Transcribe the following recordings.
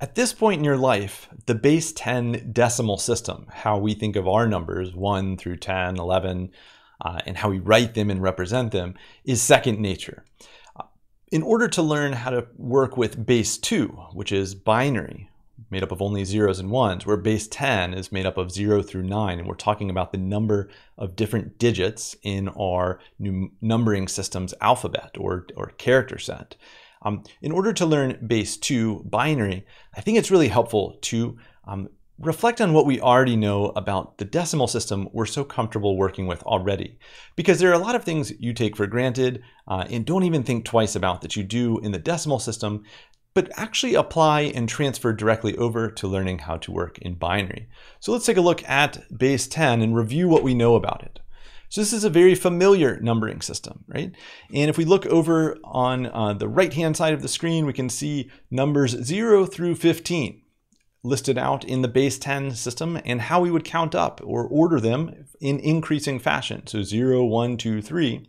At this point in your life, the base 10 decimal system, how we think of our numbers, 1 through 10, 11, and how we write them and represent them, is second nature. In order to learn how to work with base 2, which is binary, made up of only zeros and ones, where base 10 is made up of 0 through 9, and we're talking about the number of different digits in our numbering system's alphabet or character set. In order to learn base 2 binary, I think it's really helpful to reflect on what we already know about the decimal system we're so comfortable working with already. Because there are a lot of things you take for granted and don't even think twice about that you do in the decimal system, but actually apply and transfer directly over to learning how to work in binary. So let's take a look at base 10 and review what we know about it. So this is a very familiar numbering system, right? And if we look over on the right-hand side of the screen, we can see numbers 0 through 15 listed out in the base 10 system and how we would count up or order them in increasing fashion. So 0, 1, 2, 3.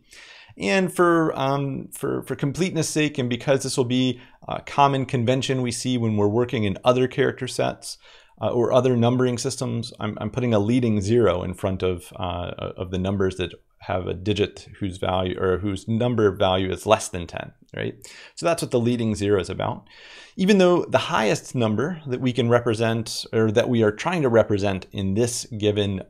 And for completeness sake, and because this will be a common convention we see when we're working in other character sets, or other numbering systems, I'm putting a leading 0 in front of the numbers that have a digit whose value or whose number value is less than 10, right? So that's what the leading 0 is about. Even though the highest number that we can represent or that we are trying to represent in this given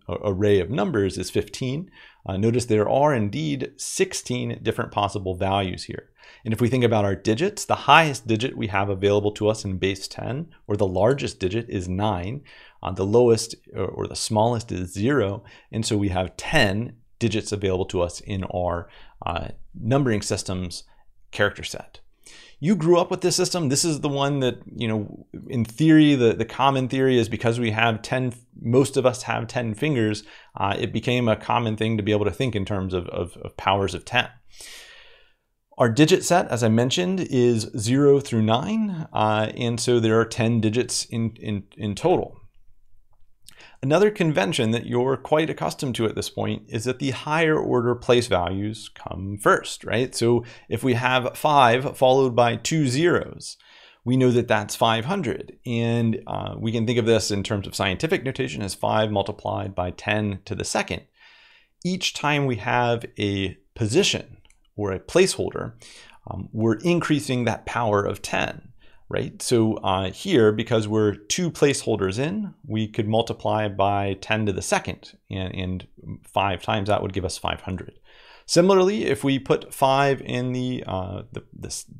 array of numbers is 15, notice there are indeed 16 different possible values here. And if we think about our digits, the highest digit we have available to us in base 10, or the largest digit, is 9. The lowest or the smallest is 0. And so we have 10 digits available to us in our numbering system's character set. You grew up with this system. This is the one that, you know, in theory, the common theory is because we have 10, most of us have 10 fingers, it became a common thing to be able to think in terms of powers of 10. Our digit set, as I mentioned, is 0 through 9, and so there are 10 digits in total. Another convention that you're quite accustomed to at this point is that the higher order place values come first, right? So if we have 5 followed by 2 zeros, we know that that's 500. And we can think of this in terms of scientific notation as 5 multiplied by 10 to the second. Each time we have a position or a placeholder, we're increasing that power of 10. Right? So here, because we're 2 placeholders in, we could multiply by 10 to the second, and 5 times that would give us 500. Similarly, if we put 5 in the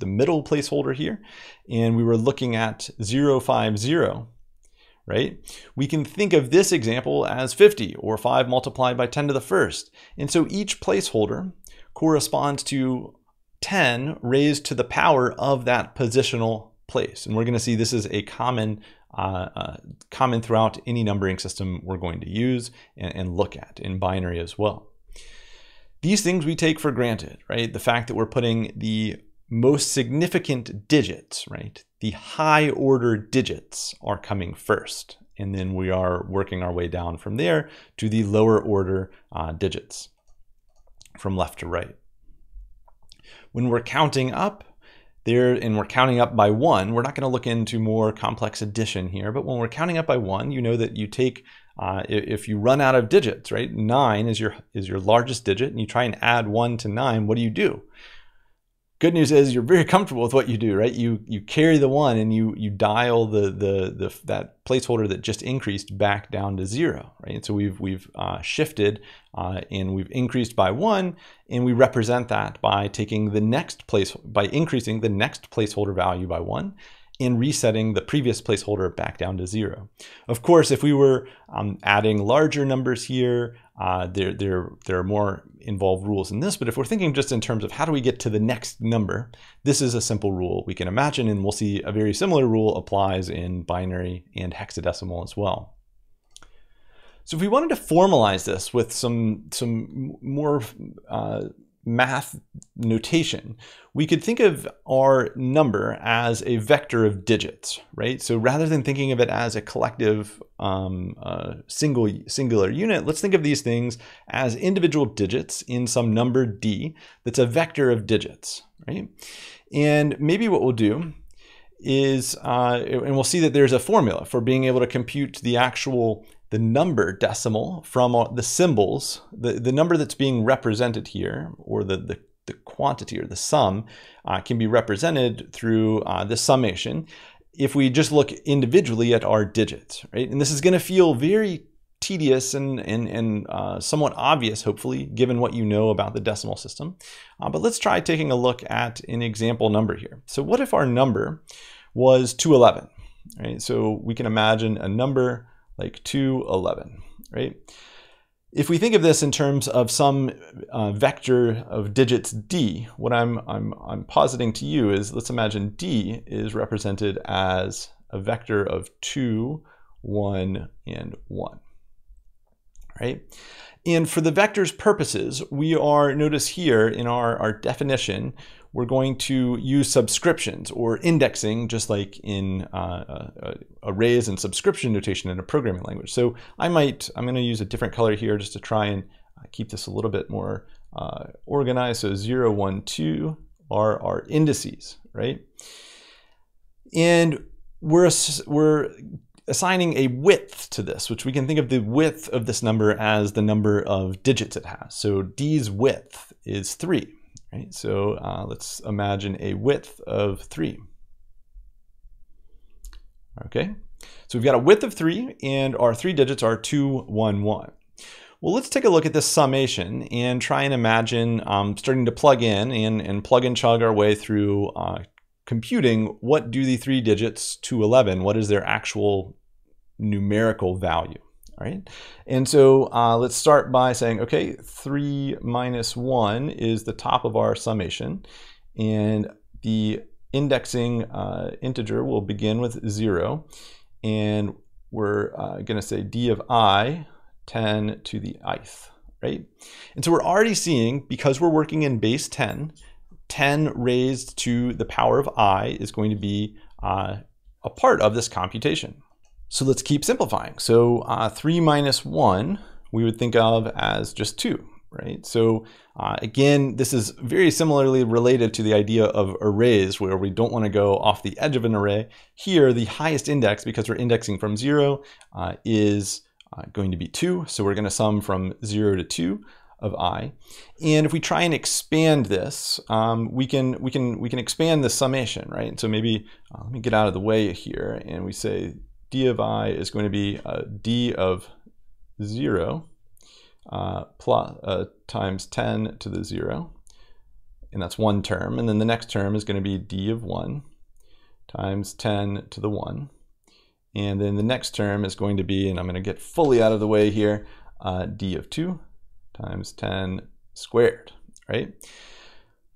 middle placeholder here, and we were looking at 050, right? We can think of this example as 50, or 5 multiplied by 10 to the first. And so each placeholder corresponds to 10 raised to the power of that positional place. And we're going to see this is a common throughout any numbering system we're going to use and look at in binary as well. These things we take for granted, right? The fact that we're putting the most significant digits, right? The high order digits are coming first. And then we are working our way down from there to the lower order digits from left to right. When we're counting up, and we're counting up by 1, we're not going to look into more complex addition here, but when we're counting up by 1, you know that you take, if you run out of digits, right? 9 is your largest digit, and you try and add 1 to 9, what do? Good news is you're very comfortable with what you do, right? You carry the 1 and you dial that placeholder that just increased back down to 0, right? And so we've shifted and we've increased by 1, and we represent that by taking the next by increasing the next placeholder value by 1 and resetting the previous placeholder back down to 0. Of course, if we were adding larger numbers here, there are more involved rules in this, but if we're thinking just in terms of how do we get to the next number, this is a simple rule we can imagine, and we'll see a very similar rule applies in binary and hexadecimal as well. So if we wanted to formalize this with some more math notation, we could think of our number as a vector of digits, right? So rather than thinking of it as a collective singular unit, let's think of these things as individual digits in some number d that's a vector of digits, right? And maybe what we'll do is, and we'll see that there's a formula for being able to compute the number decimal from the symbols, the number that's being represented here, or the quantity or the sum can be represented through the summation if we just look individually at our digits, right? And this is going to feel very tedious and somewhat obvious, hopefully, given what you know about the decimal system. But let's try taking a look at an example number here. So what if our number was 211, right? So we can imagine a number like 211, right? If we think of this in terms of some vector of digits d, what I'm positing to you is, let's imagine d is represented as a vector of 2, 1, and 1, right? And for the vector's purposes, we are, notice here in our definition, we're going to use subscriptions or indexing, just like in arrays and subscription notation in a programming language. So I'm going to use a different color here just to try and keep this a little bit more organized. So 0, 1, 2 are our indices, right? And we're assigning a width to this, which we can think of the width of this number as the number of digits it has. So d's width is 3. Right, so let's imagine a width of 3. Okay, so we've got a width of 3 and our 3 digits are 2, 1, 1. Well, let's take a look at this summation and try and imagine starting to plug in and plug and chug our way through computing what do the 3 digits 211, what is their actual numerical value. Right? And so let's start by saying, okay, 3 minus 1 is the top of our summation, and the indexing integer will begin with 0, and we're going to say d of I 10 to the ith, right? And so we're already seeing, because we're working in base 10, 10 raised to the power of I is going to be a part of this computation. So let's keep simplifying. So 3 minus 1, we would think of as just 2, right? So again, this is very similarly related to the idea of arrays, where we don't want to go off the edge of an array. Here, the highest index, because we're indexing from 0, is going to be 2. So we're going to sum from 0 to 2 of I. And if we try and expand this, we can expand the summation, right? So maybe let me get out of the way here, and we say d of I is going to be d of 0 times 10 to the 0, and that's one term. And then the next term is going to be d of 1 times 10 to the 1. And then the next term is going to be, and I'm going to get fully out of the way here, d of 2 times 10 squared, right?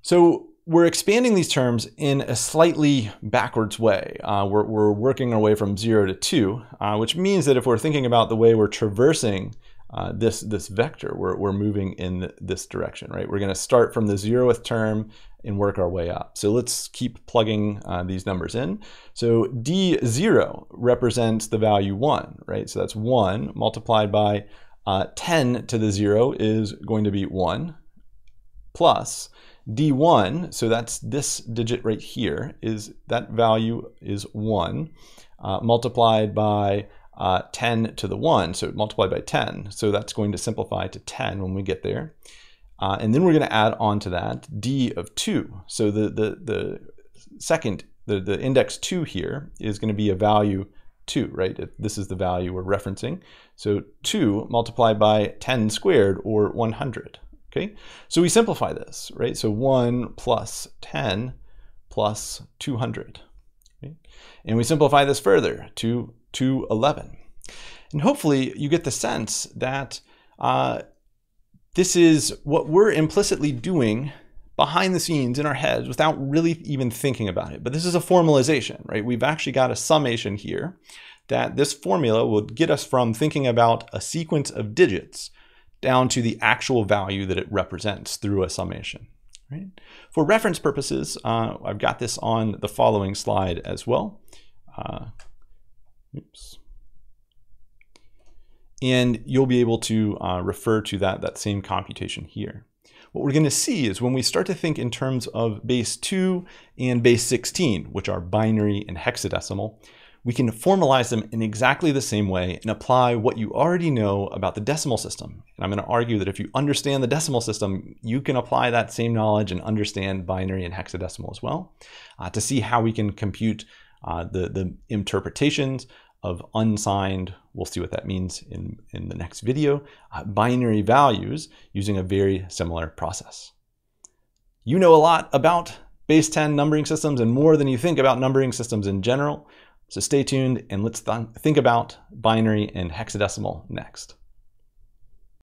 So we're expanding these terms in a slightly backwards way. We're working our way from 0 to 2, which means that if we're thinking about the way we're traversing this vector, we're moving in this direction, right? We're going to start from the 0th term and work our way up. So let's keep plugging these numbers in. So d0 represents the value 1, right? So that's 1 multiplied by 10 to the 0 is going to be 1, plus d1, so that's this digit right here, is that value is 1 multiplied by 10 to the 1, so multiplied by 10. So that's going to simplify to 10 when we get there. And then we're going to add on to that d of 2. So the index 2 here is going to be a value 2, right? This is the value we're referencing. So 2 multiplied by 10 squared, or 100. Okay, so we simplify this, right? So 1 plus 10 plus 200. Okay? And we simplify this further to 211. And hopefully you get the sense that this is what we're implicitly doing behind the scenes in our heads without really even thinking about it. But this is a formalization, right? We've actually got a summation here that this formula will get us from thinking about a sequence of digits down to the actual value that it represents through a summation. Right? For reference purposes, I've got this on the following slide as well. And you'll be able to refer to that same computation here. what we're going to see is when we start to think in terms of base 2 and base 16, which are binary and hexadecimal, we can formalize them in exactly the same way and apply what you already know about the decimal system. And I'm going to argue that if you understand the decimal system, you can apply that same knowledge and understand binary and hexadecimal as well, to see how we can compute the interpretations of unsigned, we'll see what that means in the next video, binary values using a very similar process. You know a lot about base 10 numbering systems and more than you think about numbering systems in general. So stay tuned and let's think about binary and hexadecimal next.